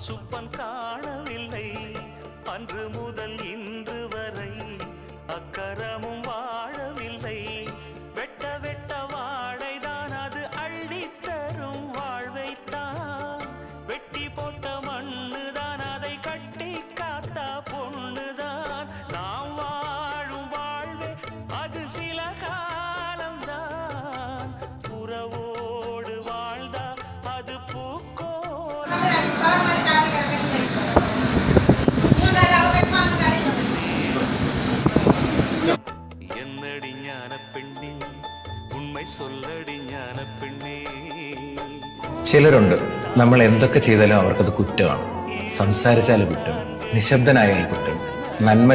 சுப்பன் காணவில்லை அன்று முதல் இன்று வரை அக்கரமும் வாழவில்லை வெட்ட வெட்ட வாழைதான் அது அள்ளித்தரும் வாழ்வைத்தான் வெட்டி போட்ட மண்ணுதான் அதை கட்டி காத்தா பொண்ணுதான் நாம் வாழும் வாழ்வே அது சில காலம்தான் உறவோடு வாழ்ந்தா அது பூக்கோல என்னடி ஞான பெண்ணே ഉണ്മ சொல்லടി ஞான പെണ്ണേ. ചിലരുണ്ട് നമ്മൾ എന്തൊക്കെ ചെയ്താലും അവർക്കത് കുറ്റമാണ്. സംസാരിച്ചാൽ കുറ്റം, നിശബ്ദനായാൽ കുറ്റം, നന്മ